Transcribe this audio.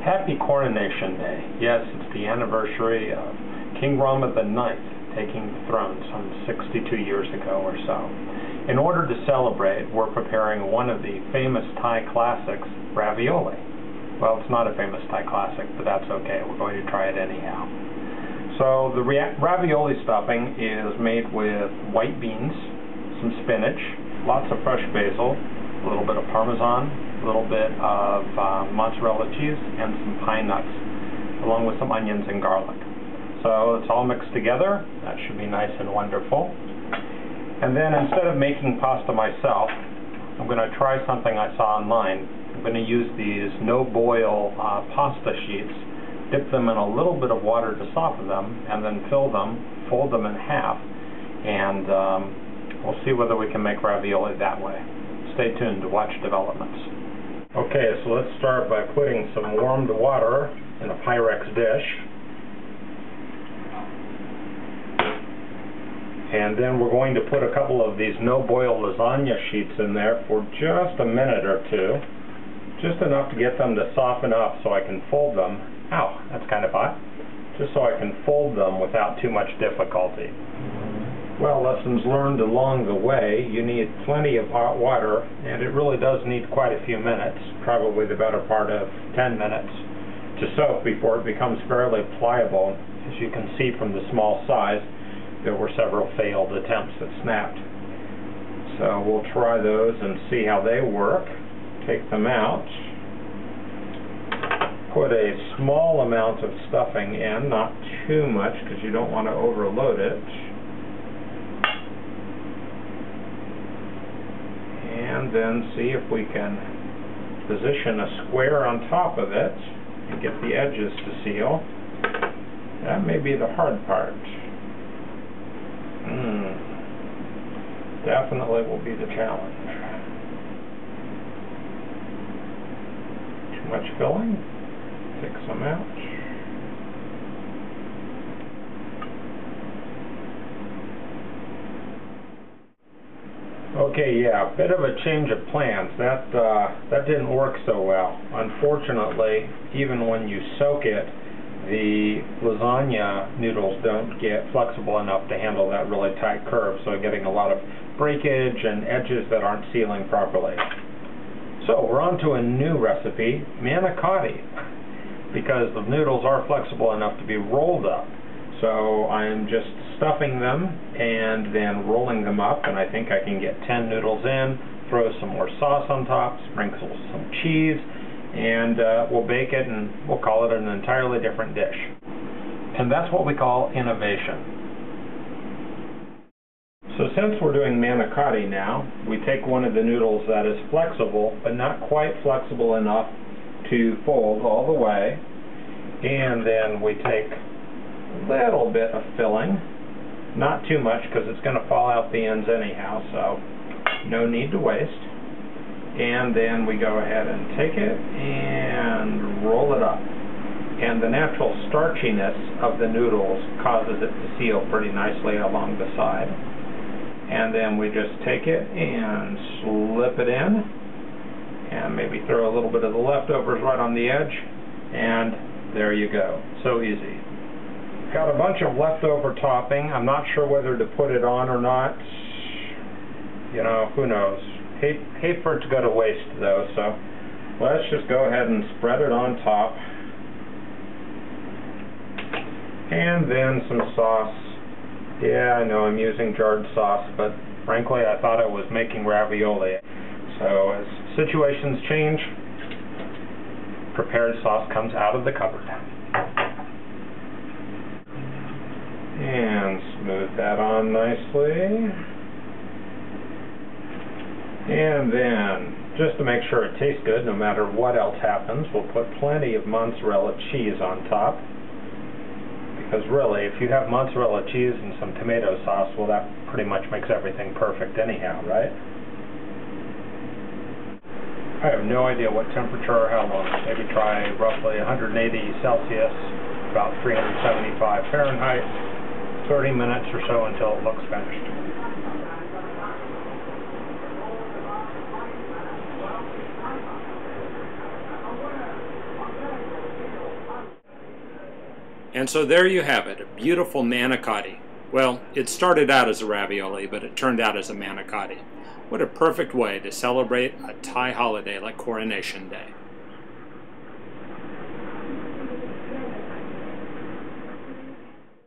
Happy Coronation Day. Yes, it's the anniversary of King Rama IX taking the throne some 62 years ago or so. In order to celebrate, we're preparing one of the famous Thai classics, ravioli. Well, it's not a famous Thai classic, but that's okay. We're going to try it anyhow. So the ravioli stuffing is made with white beans, some spinach, lots of fresh basil, a little bit of Parmesan, a little bit of mozzarella cheese, and some pine nuts, along with some onions and garlic. So it's all mixed together. That should be nice and wonderful. And then instead of making pasta myself, I'm going to try something I saw online. I'm going to use these no-boil pasta sheets, dip them in a little bit of water to soften them, and then fill them, fold them in half, and we'll see whether we can make ravioli that way. Stay tuned to watch developments. Okay, so let's start by putting some warmed water in a Pyrex dish. And then we're going to put a couple of these no-boil lasagna sheets in there for just a minute or two. Just enough to get them to soften up so I can fold them. Ow, that's kind of hot. Just so I can fold them without too much difficulty. Well, lessons learned along the way. You need plenty of hot water, and it really does need quite a few minutes, probably the better part of 10 minutes, to soak before it becomes fairly pliable. As you can see from the small size, there were several failed attempts that snapped. So we'll try those and see how they work. Take them out. Put a small amount of stuffing in, not too much because you don't want to overload it. And then see if we can position a square on top of it and get the edges to seal. That may be the hard part. Definitely will be the challenge. Too much filling? Take some out. Okay, yeah, a bit of a change of plans. That didn't work so well. Unfortunately, even when you soak it, the lasagna noodles don't get flexible enough to handle that really tight curve, so getting a lot of breakage and edges that aren't sealing properly. So we're on to a new recipe, manicotti, because the noodles are flexible enough to be rolled up. So I'm just stuffing them and then rolling them up, and I think I can get 10 noodles in, throw some more sauce on top, sprinkle some cheese, and we'll bake it, and we'll call it an entirely different dish. And that's what we call innovation. So since we're doing manicotti now, we take one of the noodles that is flexible, but not quite flexible enough to fold all the way, and then we take a little bit of filling, not too much because it's going to fall out the ends anyhow, so no need to waste. And then we go ahead and take it and roll it up. And the natural starchiness of the noodles causes it to seal pretty nicely along the side. And then we just take it and slip it in, and maybe throw a little bit of the leftovers right on the edge, and there you go. So easy. Got a bunch of leftover topping. I'm not sure whether to put it on or not. You know, who knows. Hate for it to go to waste though, so let's just go ahead and spread it on top. And then some sauce. Yeah, I know I'm using jarred sauce, but frankly I thought I was making ravioli. So as situations change, prepared sauce comes out of the cupboard. And smooth that on nicely. And then, just to make sure it tastes good no matter what else happens, we'll put plenty of mozzarella cheese on top. Because really, if you have mozzarella cheese and some tomato sauce, well, that pretty much makes everything perfect anyhow, right? I have no idea what temperature or how long. Maybe try roughly 180 Celsius, about 375 Fahrenheit, 30 minutes or so until it looks finished. And so there you have it, a beautiful manicotti. Well, it started out as a ravioli, but it turned out as a manicotti. What a perfect way to celebrate a Thai holiday like Coronation Day.